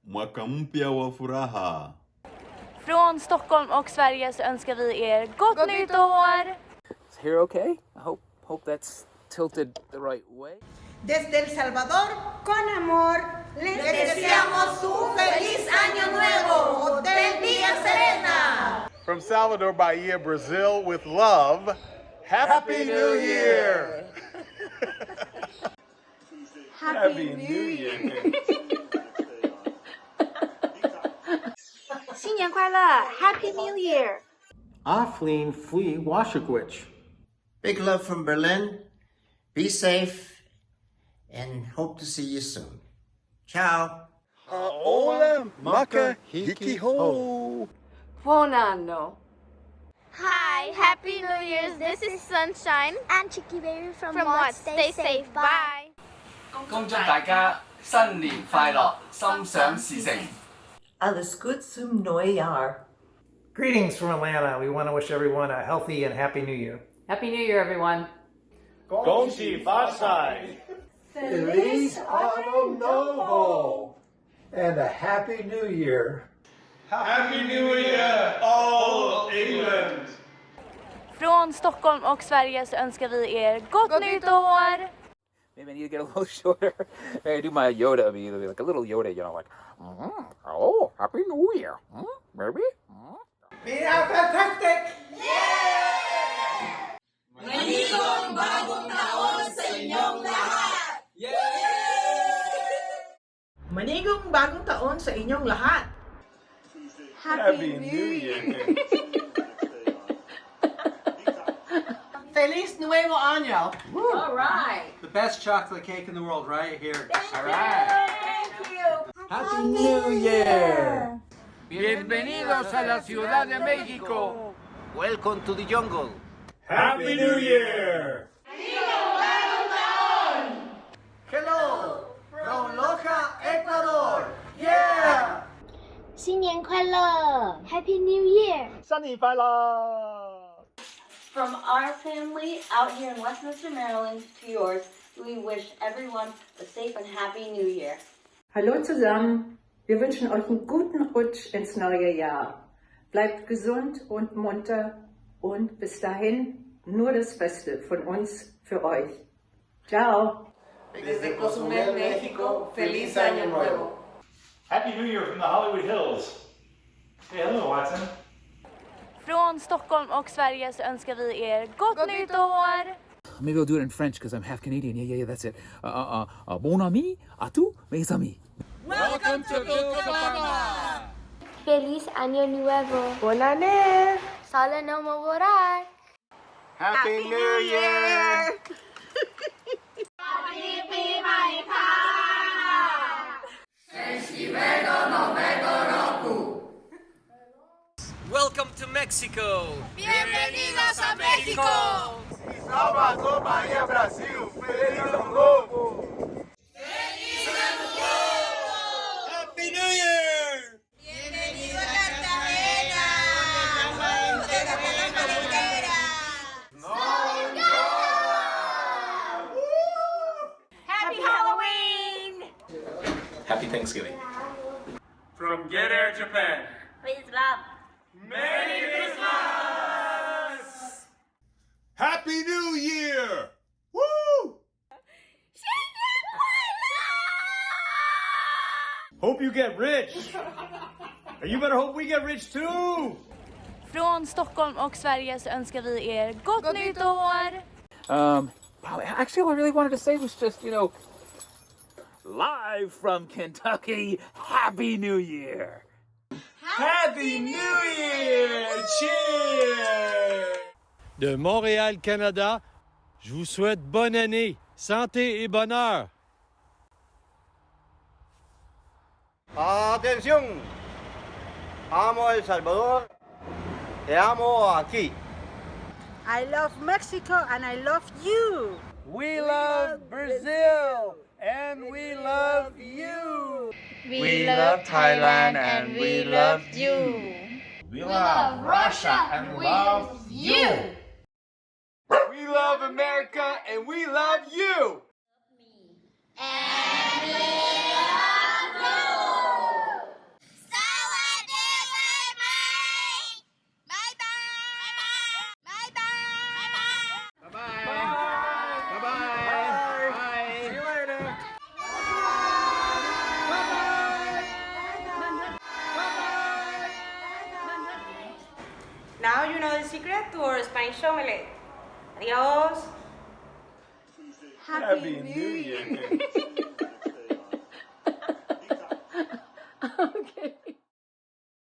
Mwaka mpya wa furaha. Från Stockholm och Sverige så önskar vi er gott nytt år! Is here okay? I hope that's tilted the right way. Desde El Salvador, con amor, les deseamos un feliz año nuevo, Hotel Villa Serena. From Salvador Bahia, Brazil, with love, Happy New Year! Happy New Year! 新年快乐 Happy New Year! Aflin Flee Washakwich. Big love from Berlin. Be safe and hope to see you soon. Ciao. Haola maka hiki ho. Buon anno! Hi, Happy New Year's. This is Sunshine and Chicky Baby from What. Stay safe. Bye. 恭祝大家新年快樂，心想事成。 Alles gut zum Neujahr. Greetings from Atlanta. We want to wish everyone a healthy and happy new year. Happy New Year, everyone. 恭喜發財 Feliz Anno Novo and a happy new year. Happy New Year, all England! Från Stockholm och Sverige så önskar vi er gott nytt år! Maybe I need to get a little shorter. I do my Yoda immediately, like a little Yoda, you know, like, oh, Happy New Year, maybe? We are fantastic! Manigong bagong taon sa inyong lahat! Manigong bagong taon sa inyong lahat! Happy New Year! Feliz Nuevo Año! All right. The best chocolate cake in the world right here. All right! Thank you! Happy New Year! Bienvenidos a la Ciudad de México. Welcome to the jungle. Happy New Year! Hello from Loja, Ecuador! Yeah! 新年快乐 Happy New Year! 新年快樂 From our family out here in Westminster, Maryland, to yours, we wish everyone a safe and happy New Year. Hallo zusammen, wir wünschen euch einen guten Rutsch ins neue Jahr. Bleibt gesund und munter und bis dahin nur das Beste von uns für euch. Ciao! Desde Cozumel, México, feliz año nuevo. Happy New Year from the Hollywood Hills. Hey, hello, Watson. Från Stockholm och Sverige så önskar vi er gott nytt år! Maybe I'll do it in French because I'm half Canadian. Yeah, that's it. Bon ami, à tous mes amis. Welcome to Vilcabamba. Feliz Año Nuevo! Bon année! Sala no movorar. Happy New Year! Welcome to Mexico. Bienvenidos a México. Salvador, Bahia, Brasil! Feliz Ano Novo! Happy New Year! Bienvenido a Cartagena. Happy Halloween. Happy Thanksgiving. From Get Air Japan. Please love. Merry Christmas! Happy New Year! Woo! Hope you get rich. And you better hope we get rich too. Från Stockholm och Sverige så önskar vi er gott nytt år! Actually, all I really wanted to say was just, live from Kentucky, Happy New Year! Happy New Year! Cheers! De Montréal, Canada, je vous souhaite bonne année, santé et bonheur. Atención. Amo El Salvador. Te amo aquí. I love Mexico and I love you. We love Brazil and we love you. We love Thailand and we love you. We love Russia and love you. We love America and we love you. And we love you. Now you know the secret to our Spanish omelette. Adios. Happy New Year.